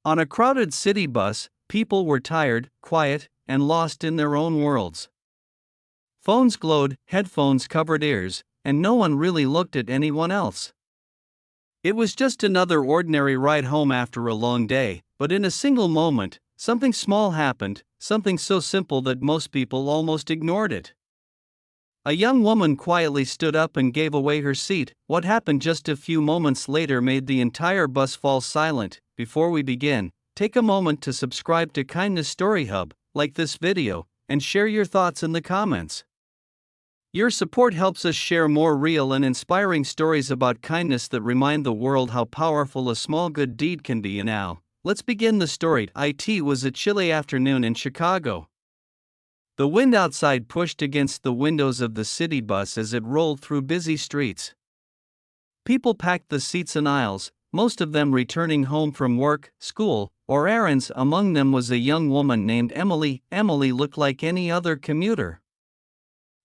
On a crowded city bus, people were tired, quiet, and lost in their own worlds. Phones glowed, headphones covered ears, and no one really looked at anyone else. It was just another ordinary ride home after a long day, but in a single moment, something small happened, something so simple that most people almost ignored it. A young woman quietly stood up and gave away her seat. What happened just a few moments later made the entire bus fall silent. Before we begin, take a moment to subscribe to Kindness Story Hub, like this video, and share your thoughts in the comments. Your support helps us share more real and inspiring stories about kindness that remind the world how powerful a small good deed can be. And now, let's begin the story. It was a chilly afternoon in Chicago. The wind outside pushed against the windows of the city bus as it rolled through busy streets. People packed the seats and aisles, most of them returning home from work, school, or errands. Among them was a young woman named Emily. Emily looked like any other commuter.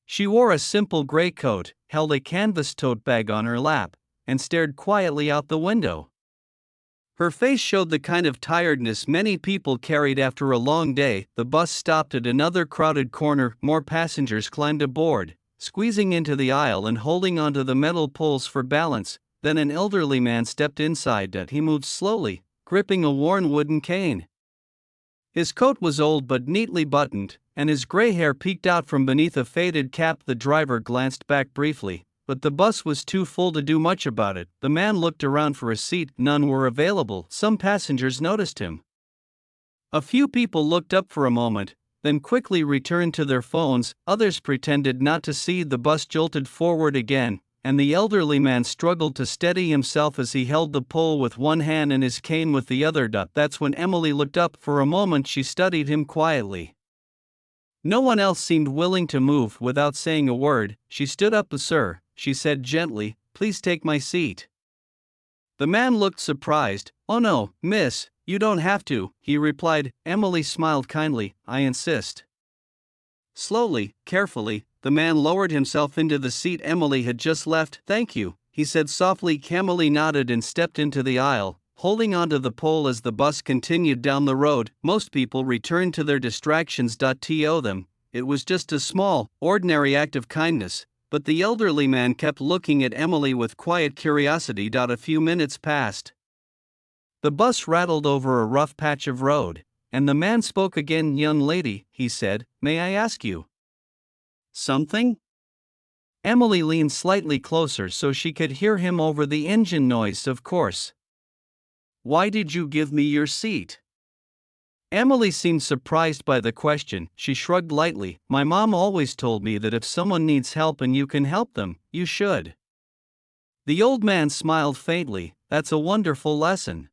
She wore a simple gray coat, held a canvas tote bag on her lap, and stared quietly out the window. Her face showed the kind of tiredness many people carried after a long day. The bus stopped at another crowded corner. More passengers climbed aboard, squeezing into the aisle and holding onto the metal poles for balance. Then an elderly man stepped inside. He moved slowly, gripping a worn wooden cane. His coat was old but neatly buttoned, and his gray hair peeked out from beneath a faded cap. The driver glanced back briefly, but the bus was too full to do much about it. The man looked around for a seat. None were available. Some passengers noticed him. A few people looked up for a moment, then quickly returned to their phones. Others pretended not to see. The bus jolted forward again, and the elderly man struggled to steady himself as he held the pole with one hand and his cane with the other. That's when Emily looked up. For a moment she studied him quietly. No one else seemed willing to move. Without saying a word, she stood up. "Sir," she said gently, "please take my seat." The man looked surprised. "Oh no, miss, you don't have to," he replied. Emily smiled kindly. "I insist." Slowly, carefully, the man lowered himself into the seat Emily had just left. "Thank you," he said softly. Emily nodded and stepped into the aisle, holding onto the pole as the bus continued down the road. Most people returned to their distractions. To them, it was just a small, ordinary act of kindness, but the elderly man kept looking at Emily with quiet curiosity. A few minutes passed. The bus rattled over a rough patch of road, and the man spoke again. "Young lady," he said, "may I ask you something?" Emily leaned slightly closer so she could hear him over the engine noise. "Of course. Why did you give me your seat?" Emily seemed surprised by the question. She shrugged lightly. "My mom always told me that if someone needs help and you can help them, you should." The old man smiled faintly. "That's a wonderful lesson."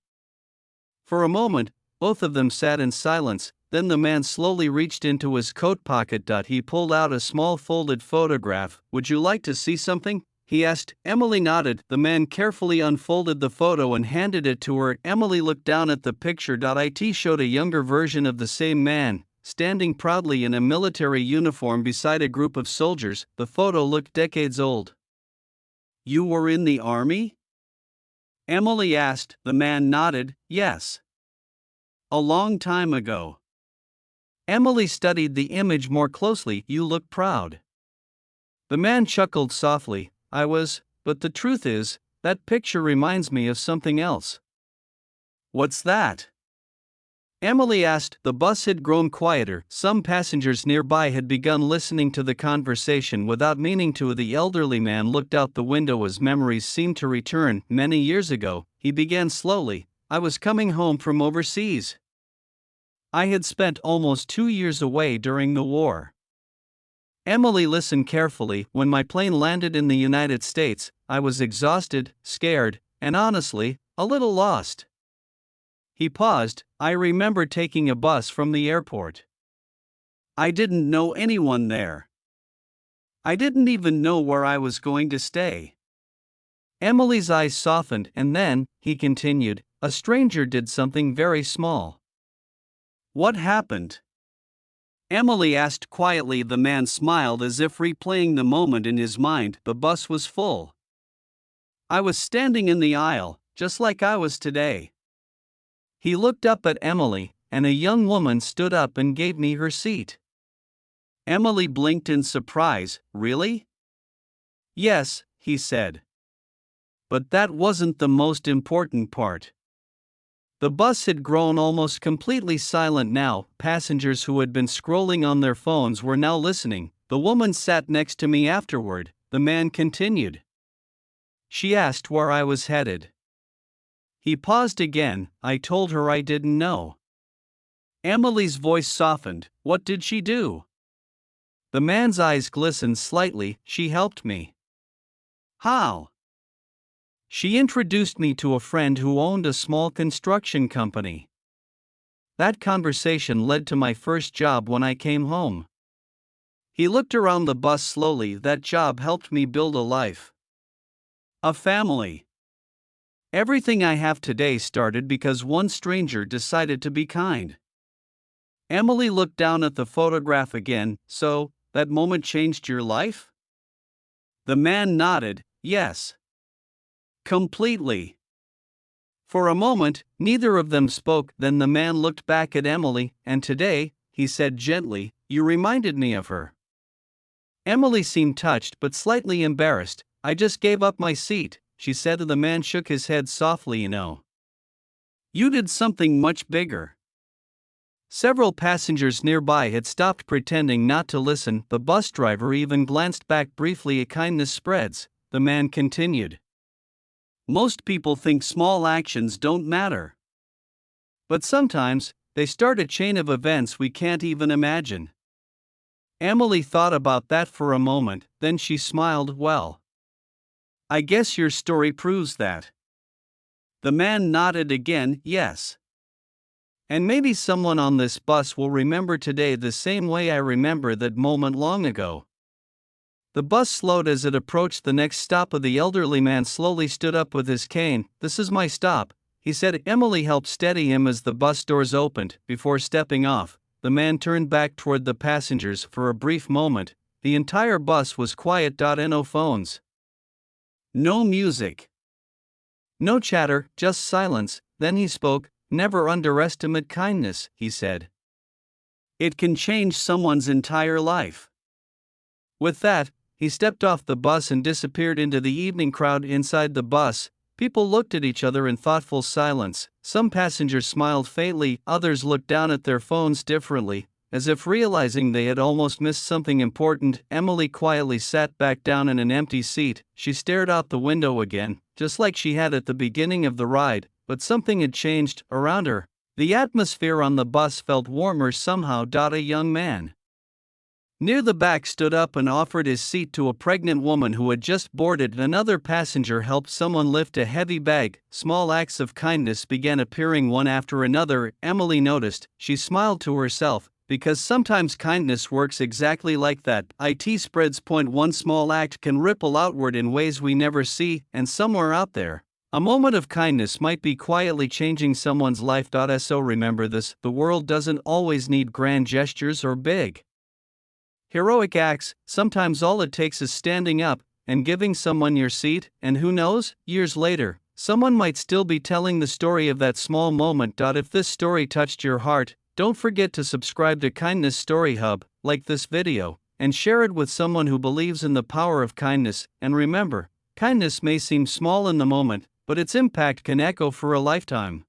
For a moment, both of them sat in silence. Then the man slowly reached into his coat pocket. He pulled out a small folded photograph. "Would you like to see something?" he asked. Emily nodded. The man carefully unfolded the photo and handed it to her. Emily looked down at the picture. It showed a younger version of the same man, standing proudly in a military uniform beside a group of soldiers. The photo looked decades old. "You were in the army?" Emily asked. The man nodded. "Yes. A long time ago." Emily studied the image more closely. "You look proud." The man chuckled softly. "I was, but the truth is, that picture reminds me of something else." "What's that?" Emily asked. The bus had grown quieter. Some passengers nearby had begun listening to the conversation without meaning to. The elderly man looked out the window as memories seemed to return. "Many years ago," he began slowly, "I was coming home from overseas. I had spent almost 2 years away during the war." Emily listened carefully. "When my plane landed in the United States, I was exhausted, scared, and honestly, a little lost." He paused. "I remember taking a bus from the airport. I didn't know anyone there. I didn't even know where I was going to stay." Emily's eyes softened. "And then," he continued, "a stranger did something very small." "What happened?" Emily asked quietly. The man smiled as if replaying the moment in his mind. "The bus was full. I was standing in the aisle, just like I was today. He looked up at Emily, and a young woman stood up and gave me her seat. Emily blinked in surprise. Really? Yes, he said. But that wasn't the most important part. The bus had grown almost completely silent now. Passengers who had been scrolling on their phones were now listening. The woman sat next to me afterward. The man continued. She asked where I was headed. He paused again. I told her I didn't know. Emily's voice softened. What did she do? The man's eyes glistened slightly. She helped me. How? She introduced me to a friend who owned a small construction company. That conversation led to my first job when I came home. He looked around the bus slowly. That job helped me build a life. A family. Everything I have today started because one stranger decided to be kind. Emily looked down at the photograph again. So, that moment changed your life? The man nodded. Yes. Completely. For a moment, neither of them spoke. Then the man looked back at Emily, and today, he said gently, you reminded me of her. Emily seemed touched but slightly embarrassed. I just gave up my seat, she said. The man shook his head softly. You did something much bigger. Several passengers nearby had stopped pretending not to listen. The bus driver even glanced back briefly. A kindness spreads, the man continued. Most people think small actions don't matter. But sometimes, they start a chain of events we can't even imagine. Emily thought about that for a moment, then she smiled. Well, I guess your story proves that. The man nodded again. Yes. And maybe someone on this bus will remember today the same way I remember that moment long ago. The bus slowed as it approached the next stop. The elderly man slowly stood up with his cane. This is my stop, he said. Emily helped steady him as the bus doors opened. Before stepping off, the man turned back toward the passengers. For a brief moment, the entire bus was quiet. No phones. No music. No chatter, just silence. Then he spoke. Never underestimate kindness, he said. It can change someone's entire life. With that, he stepped off the bus and disappeared into the evening crowd inside the bus. People looked at each other in thoughtful silence. Some passengers smiled faintly, others looked down at their phones differently, as if realizing they had almost missed something important. Emily quietly sat back down in an empty seat. She stared out the window again, just like she had at the beginning of the ride, but something had changed around her. The atmosphere on the bus felt warmer somehow. A young man near the back stood up and offered his seat to a pregnant woman who had just boarded. Another passenger helped someone lift a heavy bag. Small acts of kindness began appearing one after another. Emily noticed. She smiled to herself, because sometimes kindness works exactly like that. It spreads. One small act can ripple outward in ways we never see, and somewhere out there, a moment of kindness might be quietly changing someone's life. So remember this: the world doesn't always need grand gestures or big, heroic acts. Sometimes all it takes is standing up and giving someone your seat, and who knows, years later, someone might still be telling the story of that small moment. If this story touched your heart, don't forget to subscribe to Kindness Story Hub, like this video, and share it with someone who believes in the power of kindness. And remember, kindness may seem small in the moment, but its impact can echo for a lifetime.